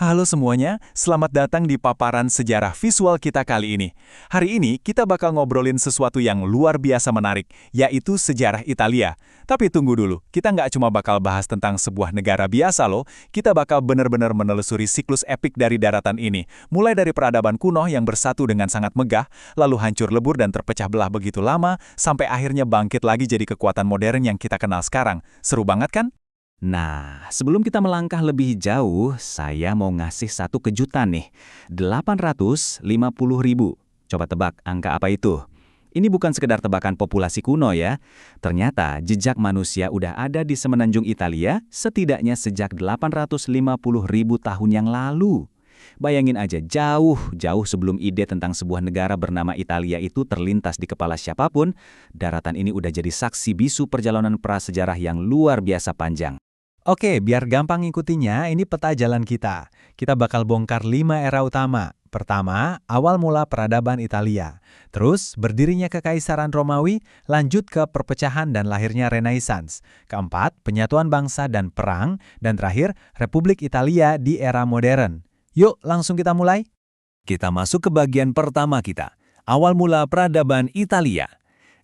Halo semuanya, selamat datang di paparan sejarah visual kita kali ini. Hari ini kita bakal ngobrolin sesuatu yang luar biasa menarik, yaitu sejarah Italia. Tapi tunggu dulu, kita nggak cuma bakal bahas tentang sebuah negara biasa loh, kita bakal benar-benar menelusuri siklus epik dari daratan ini. Mulai dari peradaban kuno yang bersatu dengan sangat megah, lalu hancur lebur dan terpecah belah begitu lama, sampai akhirnya bangkit lagi jadi kekuatan modern yang kita kenal sekarang. Seru banget kan? Nah, sebelum kita melangkah lebih jauh, saya mau ngasih satu kejutan nih. 850.000. Coba tebak angka apa itu? Ini bukan sekedar tebakan populasi kuno ya. Ternyata jejak manusia udah ada di semenanjung Italia setidaknya sejak 850.000 tahun yang lalu. Bayangin aja, jauh sebelum ide tentang sebuah negara bernama Italia itu terlintas di kepala siapapun, daratan ini udah jadi saksi bisu perjalanan prasejarah yang luar biasa panjang. Oke, biar gampang ngikutinnya, ini peta jalan kita. Kita bakal bongkar 5 era utama. Pertama, awal mula peradaban Italia. Terus, berdirinya Kekaisaran Romawi, lanjut ke perpecahan dan lahirnya Renaissance. Keempat, penyatuan bangsa dan perang. Dan terakhir, Republik Italia di era modern. Yuk, langsung kita mulai. Kita masuk ke bagian pertama kita, awal mula peradaban Italia.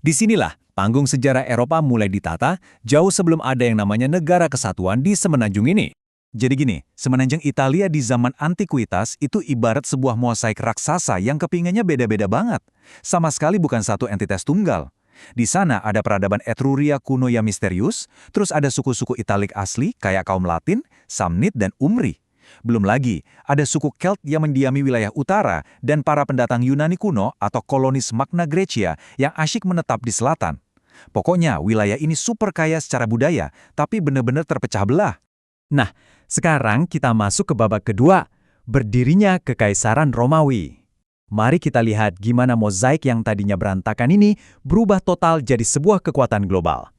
Disinilah panggung sejarah Eropa mulai ditata jauh sebelum ada yang namanya negara kesatuan di semenanjung ini. Jadi gini, semenanjung Italia di zaman antikuitas itu ibarat sebuah mosaik raksasa yang kepingannya beda-beda banget. Sama sekali bukan satu entitas tunggal. Di sana ada peradaban Etruria kuno yang misterius, terus ada suku-suku Italik asli kayak kaum Latin, Samnit, dan Umri. Belum lagi, ada suku Celt yang mendiami wilayah utara dan para pendatang Yunani kuno atau kolonis Magna Graecia yang asyik menetap di selatan. Pokoknya wilayah ini super kaya secara budaya, tapi benar-benar terpecah belah. Nah, sekarang kita masuk ke babak kedua, berdirinya Kekaisaran Romawi. Mari kita lihat gimana mozaik yang tadinya berantakan ini berubah total jadi sebuah kekuatan global.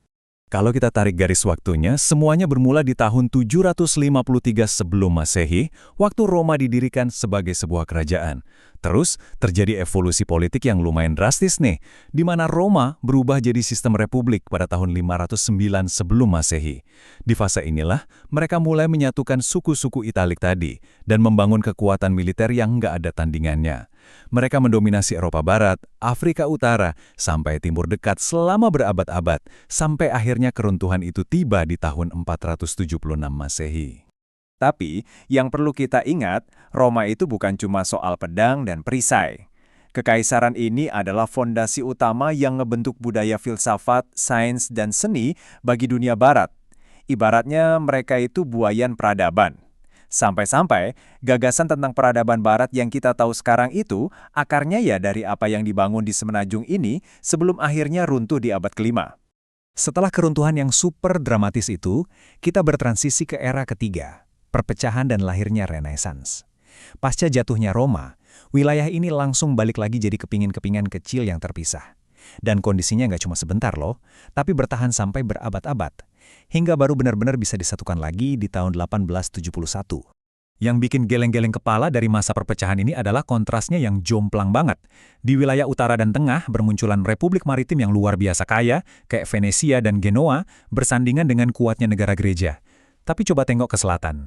Kalau kita tarik garis waktunya, semuanya bermula di tahun 753 sebelum Masehi, waktu Roma didirikan sebagai sebuah kerajaan. Terus, terjadi evolusi politik yang lumayan drastis nih, di mana Roma berubah jadi sistem republik pada tahun 509 sebelum Masehi. Di fase inilah, mereka mulai menyatukan suku-suku Italik tadi, dan membangun kekuatan militer yang nggak ada tandingannya. Mereka mendominasi Eropa Barat, Afrika Utara, sampai Timur Dekat selama berabad-abad, sampai akhirnya keruntuhan itu tiba di tahun 476 Masehi. Tapi, yang perlu kita ingat, Roma itu bukan cuma soal pedang dan perisai. Kekaisaran ini adalah fondasi utama yang ngebentuk budaya filsafat, sains, dan seni bagi dunia barat. Ibaratnya mereka itu buayan peradaban. Sampai-sampai, gagasan tentang peradaban barat yang kita tahu sekarang itu, akarnya ya dari apa yang dibangun di semenanjung ini sebelum akhirnya runtuh di abad ke-5. Setelah keruntuhan yang super dramatis itu, kita bertransisi ke era ketiga, perpecahan dan lahirnya Renaissance. Pasca jatuhnya Roma, wilayah ini langsung balik lagi jadi kepingan-kepingan kecil yang terpisah. Dan kondisinya nggak cuma sebentar loh, tapi bertahan sampai berabad-abad, hingga baru benar-benar bisa disatukan lagi di tahun 1871. Yang bikin geleng-geleng kepala dari masa perpecahan ini adalah kontrasnya yang jomplang banget. Di wilayah utara dan tengah bermunculan republik maritim yang luar biasa kaya, kayak Venesia dan Genoa, bersandingan dengan kuatnya negara gereja. Tapi coba tengok ke selatan.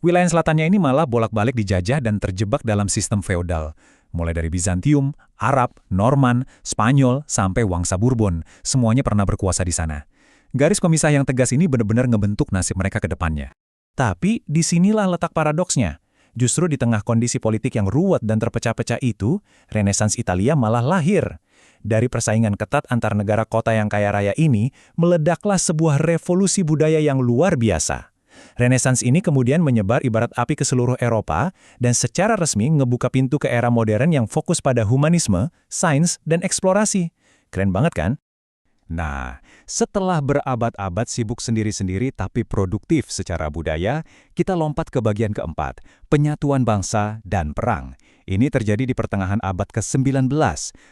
Wilayah selatannya ini malah bolak-balik dijajah dan terjebak dalam sistem feodal. Mulai dari Bizantium, Arab, Norman, Spanyol, sampai Wangsa Bourbon, semuanya pernah berkuasa di sana. Garis pemisah yang tegas ini benar-benar ngebentuk nasib mereka ke depannya. Tapi disinilah letak paradoksnya. Justru di tengah kondisi politik yang ruwet dan terpecah-pecah itu, Renaissance Italia malah lahir. Dari persaingan ketat antar negara kota yang kaya raya ini, meledaklah sebuah revolusi budaya yang luar biasa. Renaissance ini kemudian menyebar ibarat api ke seluruh Eropa dan secara resmi ngebuka pintu ke era modern yang fokus pada humanisme, sains, dan eksplorasi. Keren banget kan? Nah, setelah berabad-abad sibuk sendiri-sendiri tapi produktif secara budaya, kita lompat ke bagian keempat, penyatuan bangsa dan perang. Ini terjadi di pertengahan abad ke-19,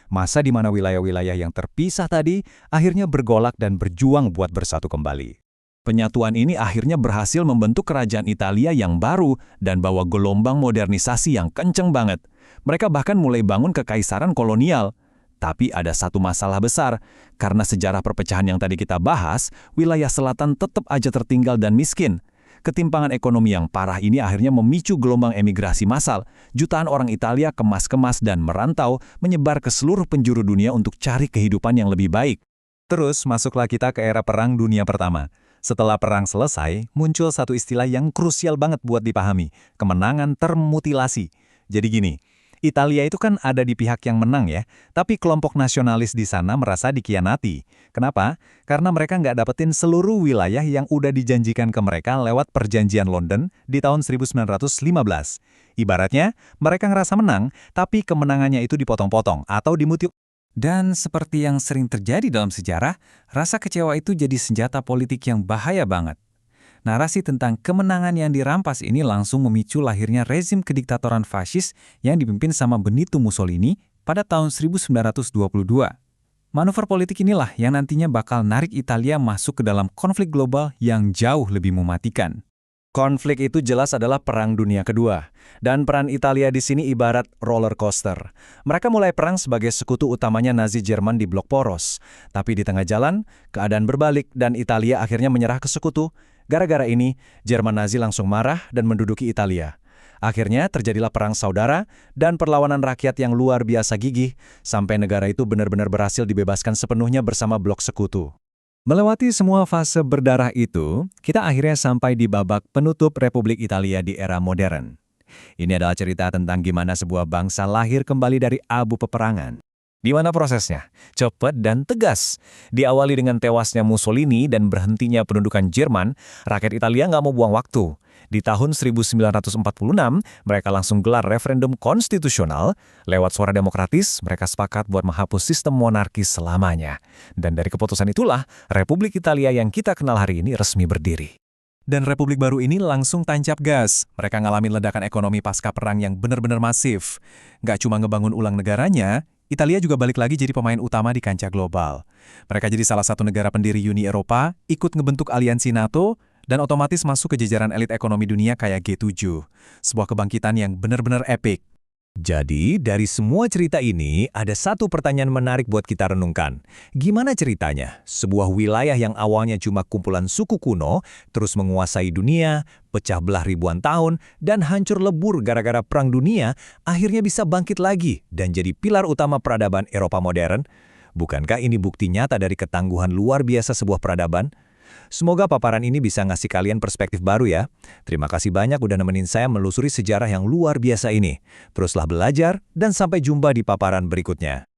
masa di mana wilayah-wilayah yang terpisah tadi akhirnya bergolak dan berjuang buat bersatu kembali. Penyatuan ini akhirnya berhasil membentuk kerajaan Italia yang baru dan bawa gelombang modernisasi yang kenceng banget. Mereka bahkan mulai bangun kekaisaran kolonial. Tapi ada satu masalah besar, karena sejarah perpecahan yang tadi kita bahas, wilayah selatan tetap aja tertinggal dan miskin. Ketimpangan ekonomi yang parah ini akhirnya memicu gelombang emigrasi massal. Jutaan orang Italia kemas-kemas dan merantau menyebar ke seluruh penjuru dunia untuk cari kehidupan yang lebih baik. Terus masuklah kita ke era Perang Dunia Pertama. Setelah perang selesai, muncul satu istilah yang krusial banget buat dipahami, kemenangan termutilasi. Jadi gini, Italia itu kan ada di pihak yang menang ya, tapi kelompok nasionalis di sana merasa dikhianati. Kenapa? Karena mereka nggak dapetin seluruh wilayah yang udah dijanjikan ke mereka lewat perjanjian London di tahun 1915. Ibaratnya, mereka ngerasa menang, tapi kemenangannya itu dipotong-potong atau dimutilasi. Dan seperti yang sering terjadi dalam sejarah, rasa kecewa itu jadi senjata politik yang bahaya banget. Narasi tentang kemenangan yang dirampas ini langsung memicu lahirnya rezim kediktatoran fasis yang dipimpin sama Benito Mussolini pada tahun 1922. Manuver politik inilah yang nantinya bakal narik Italia masuk ke dalam konflik global yang jauh lebih mematikan. Konflik itu jelas adalah Perang Dunia Kedua, dan peran Italia di sini ibarat roller coaster. Mereka mulai perang sebagai sekutu utamanya Nazi Jerman di blok poros, tapi di tengah jalan, keadaan berbalik dan Italia akhirnya menyerah ke sekutu. Gara-gara ini, Jerman Nazi langsung marah dan menduduki Italia. Akhirnya terjadilah perang saudara dan perlawanan rakyat yang luar biasa gigih, sampai negara itu benar-benar berhasil dibebaskan sepenuhnya bersama blok sekutu. Melewati semua fase berdarah itu, kita akhirnya sampai di babak penutup Republik Italia di era modern. Ini adalah cerita tentang gimana sebuah bangsa lahir kembali dari abu peperangan. Di mana prosesnya? Cepat dan tegas. Diawali dengan tewasnya Mussolini dan berhentinya pendudukan Jerman, rakyat Italia nggak mau buang waktu. Di tahun 1946, mereka langsung gelar referendum konstitusional. Lewat suara demokratis, mereka sepakat buat menghapus sistem monarkis selamanya. Dan dari keputusan itulah, Republik Italia yang kita kenal hari ini resmi berdiri. Dan Republik baru ini langsung tancap gas. Mereka ngalamin ledakan ekonomi pasca perang yang benar-benar masif. Nggak cuma ngebangun ulang negaranya, Italia juga balik lagi jadi pemain utama di kancah global. Mereka jadi salah satu negara pendiri Uni Eropa, ikut ngebentuk aliansi NATO, dan otomatis masuk ke jajaran elit ekonomi dunia kayak G7. Sebuah kebangkitan yang benar-benar epik. Jadi, dari semua cerita ini, ada satu pertanyaan menarik buat kita renungkan. Gimana ceritanya? Sebuah wilayah yang awalnya cuma kumpulan suku kuno, terus menguasai dunia, pecah belah ribuan tahun, dan hancur lebur gara-gara Perang Dunia, akhirnya bisa bangkit lagi dan jadi pilar utama peradaban Eropa modern? Bukankah ini bukti nyata dari ketangguhan luar biasa sebuah peradaban? Semoga paparan ini bisa ngasih kalian perspektif baru ya. Terima kasih banyak udah nemenin saya melusuri sejarah yang luar biasa ini. Teruslah belajar dan sampai jumpa di paparan berikutnya.